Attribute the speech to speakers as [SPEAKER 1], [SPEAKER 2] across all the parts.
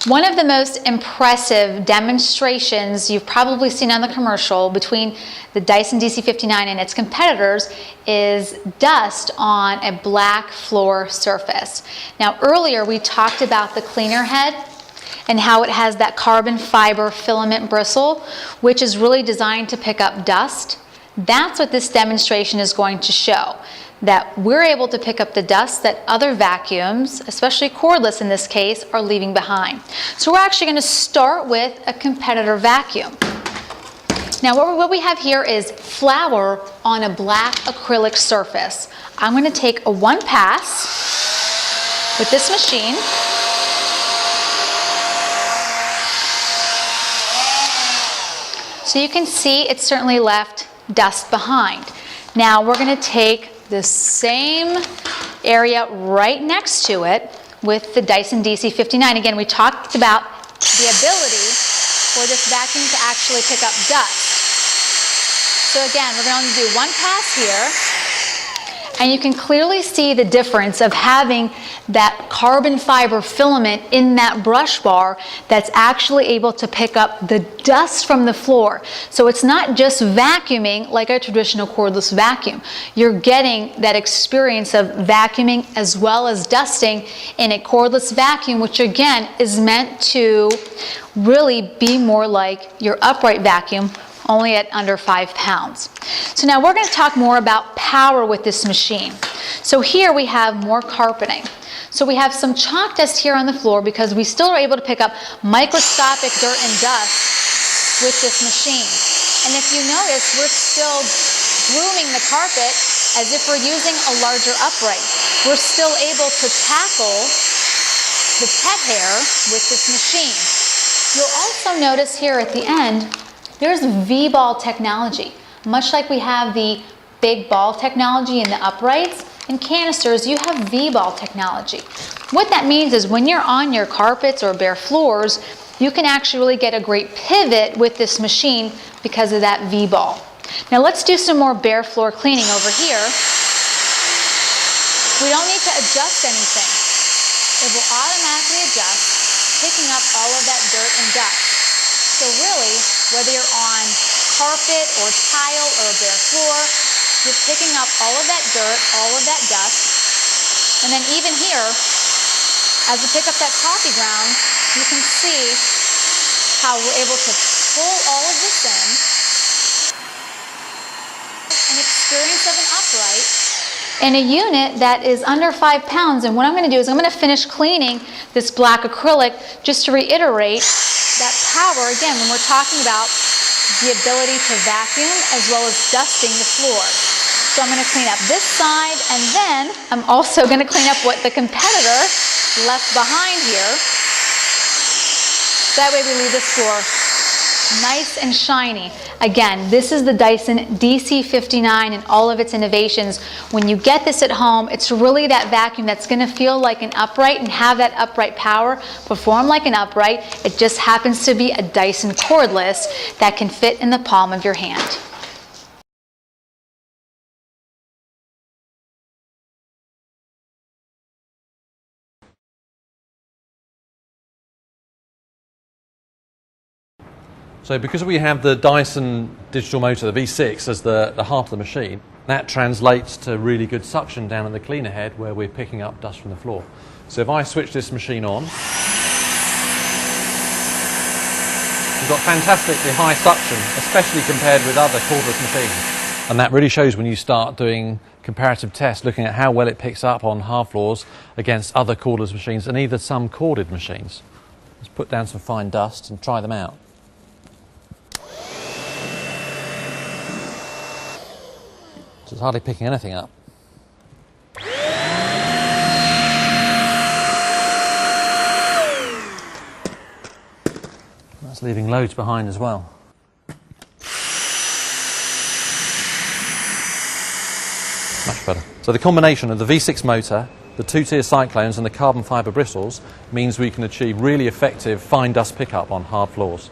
[SPEAKER 1] One of the most impressive demonstrations you've probably seen on the commercial between the Dyson DC59 and its competitors is dust on a black floor surface. Now earlier we talked about the cleaner head and how it has that carbon fiber filament bristle, which is really designed to pick up dust. That's what this demonstration is going to show, that we're able to pick up the dust that other vacuums, especially cordless in this case, are leaving behind. So we're actually going to start with a competitor vacuum. Now what we have here is flour on a black acrylic surface. I'm going to take a one pass with this machine. So you can see it certainly left dust behind. Now we're going to take the same area right next to it with the Dyson DC59. Again, we talked about the ability for this vacuum to actually pick up dust. So again, we're going to do one pass here, and you can clearly see the difference of having that carbon fiber filament in that brush bar that's actually able to pick up the dust from the floor. So it's not just vacuuming like a traditional cordless vacuum. You're getting that experience of vacuuming as well as dusting in a cordless vacuum, which again is meant to really be more like your upright vacuum, only at under 5 pounds. So now we're going to talk more about power with this machine. So here we have more carpeting. So we have some chalk dust here on the floor because we still are able to pick up microscopic dirt and dust with this machine. And if you notice, we're still grooming the carpet as if we're using a larger upright. We're still able to tackle the pet hair with this machine. You'll also notice here at the end, there's V-ball technology. Much like we have the big ball technology in the uprights, in canisters you have V-ball technology. What that means is when you're on your carpets or bare floors, you can actually really get a great pivot with this machine because of that V-ball. Now let's do some more bare floor cleaning over here. We don't need to adjust anything. It will automatically adjust, picking up all of that dirt and dust. So really, whether you're on carpet or tile or a bare floor, you're picking up all of that dirt, all of that dust. And then even here, as we pick up that coffee ground, you can see how we're able to pull all of this in. An experience of an upright in a unit that is under 5 pounds. And what I'm going to do is I'm going to finish cleaning this black acrylic just to reiterate that power, again, when we're talking about the ability to vacuum as well as dusting the floor. So I'm going to clean up this side, and then I'm also going to clean up what the competitor left behind here. That way we leave this floor nice and shiny. Again, this is the Dyson DC59 and all of its innovations. When you get this at home, it's really that vacuum that's going to feel like an upright and have that upright power, perform like an upright. It just happens to be a Dyson cordless that can fit in the palm of your hand.
[SPEAKER 2] So because we have the Dyson digital motor, the V6, as the heart of the machine, that translates to really good suction down in the cleaner head where we're picking up dust from the floor. So if I switch this machine on, we've got fantastically high suction, especially compared with other cordless machines. And that really shows when you start doing comparative tests, looking at how well it picks up on hard floors against other cordless machines and even some corded machines. Let's put down some fine dust and try them out. So it's hardly picking anything up. That's leaving loads behind as well. Much better. So the combination of the V6 motor, the two-tier cyclones and the carbon fibre bristles means we can achieve really effective fine dust pickup on hard floors.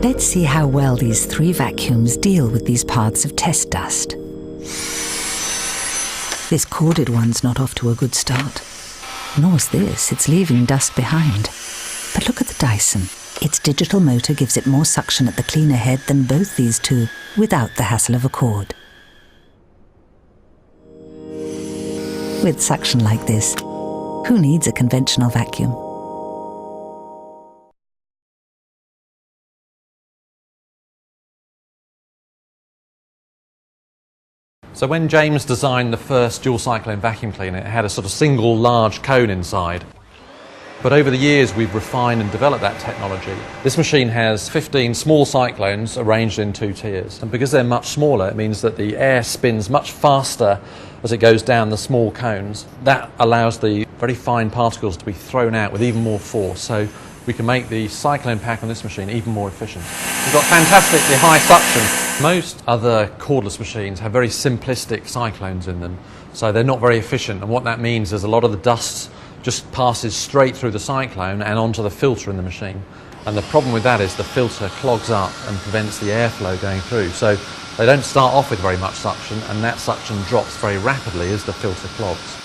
[SPEAKER 3] Let's see how well these 3 vacuums deal with these paths of test dust. This corded one's not off to a good start. Nor's this, it's leaving dust behind. But look at the Dyson. Its digital motor gives it more suction at the cleaner head than both these two, without the hassle of a cord. With suction like this, who needs a conventional vacuum?
[SPEAKER 2] So when James designed the first dual cyclone vacuum cleaner, it had a sort of single large cone inside. But over the years we've refined and developed that technology. This machine has 15 small cyclones arranged in 2 tiers. And because they're much smaller, it means that the air spins much faster as it goes down the small cones. That allows the very fine particles to be thrown out with even more force. So we can make the cyclone pack on this machine even more efficient. We've got fantastically high suction. Most other cordless machines have very simplistic cyclones in them, so they're not very efficient. And what that means is a lot of the dust just passes straight through the cyclone and onto the filter in the machine. And the problem with that is the filter clogs up and prevents the airflow going through. So they don't start off with very much suction, and that suction drops very rapidly as the filter clogs.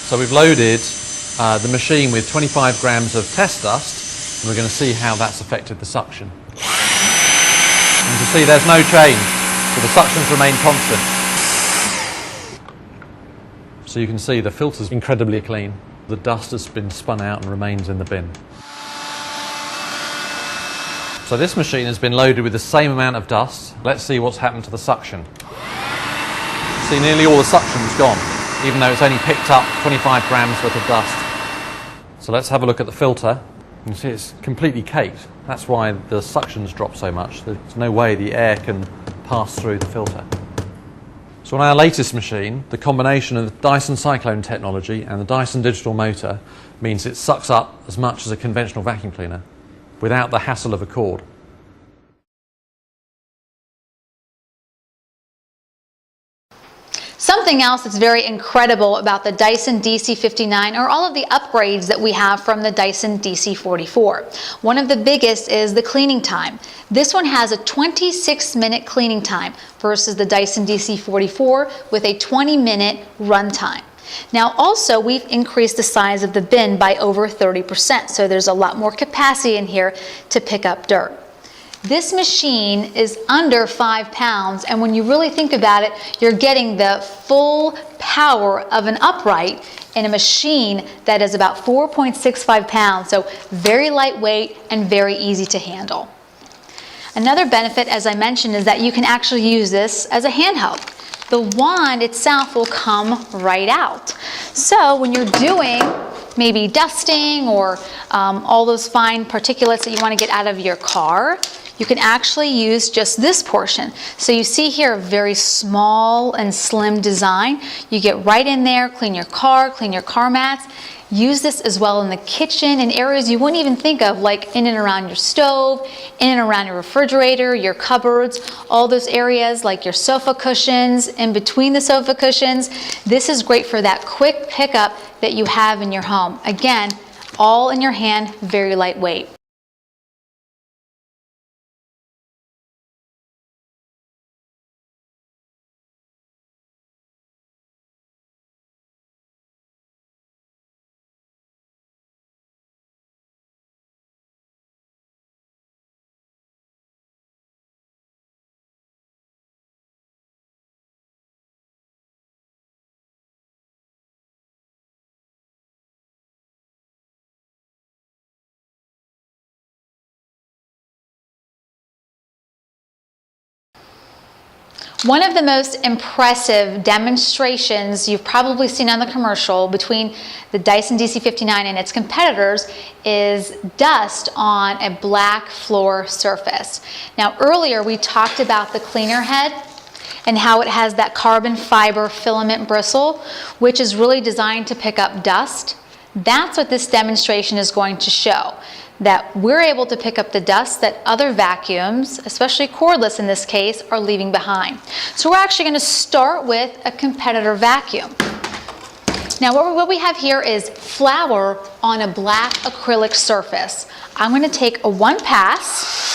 [SPEAKER 2] So we've loaded the machine with 25 grams of test dust, and we're going to see how that's affected the suction. And you can see there's no change, so the suctions remain constant. So you can see the filter's incredibly clean. The dust has been spun out and remains in the bin. So this machine has been loaded with the same amount of dust. Let's see what's happened to the suction. See, nearly all the suction's gone, even though it's only picked up 25 grams worth of dust. So let's have a look at the filter. You can see it's completely caked. That's why the suction's dropped so much. There's no way the air can pass through the filter. So on our latest machine, the combination of the Dyson Cyclone technology and the Dyson digital motor means it sucks up as much as a conventional vacuum cleaner without the hassle of a cord.
[SPEAKER 1] Something else that's very incredible about the Dyson DC59 are all of the upgrades that we have from the Dyson DC44. One of the biggest is the cleaning time. This one has a 26-minute cleaning time versus the Dyson DC44 with a 20-minute run time. Now also we've increased the size of the bin by over 30%, so there's a lot more capacity in here to pick up dirt. This machine is under 5 pounds, and when you really think about it, you're getting the full power of an upright in a machine that is about 4.65 pounds, so very lightweight and very easy to handle. Another benefit, as I mentioned, is that you can actually use this as a handheld. The wand itself will come right out. So when you're doing maybe dusting or all those fine particulates that you want to get out of your car, you can actually use just this portion. So you see here a very small and slim design. You get right in there, clean your car mats. Use this as well in the kitchen in areas you wouldn't even think of, like in and around your stove, in and around your refrigerator, your cupboards, all those areas like your sofa cushions, in between the sofa cushions. This is great for that quick pickup that you have in your home. Again, all in your hand, very lightweight. One of the most impressive demonstrations you've probably seen on the commercial between the Dyson DC59 and its competitors is dust on a black floor surface. Now earlier we talked about the cleaner head and how it has that carbon fiber filament bristle, which is really designed to pick up dust. That's what this demonstration is going to show, that we're able to pick up the dust that other vacuums, especially cordless in this case, are leaving behind. So we're actually going to start with a competitor vacuum. Now what we have here is flour on a black acrylic surface. I'm going to take a 1 pass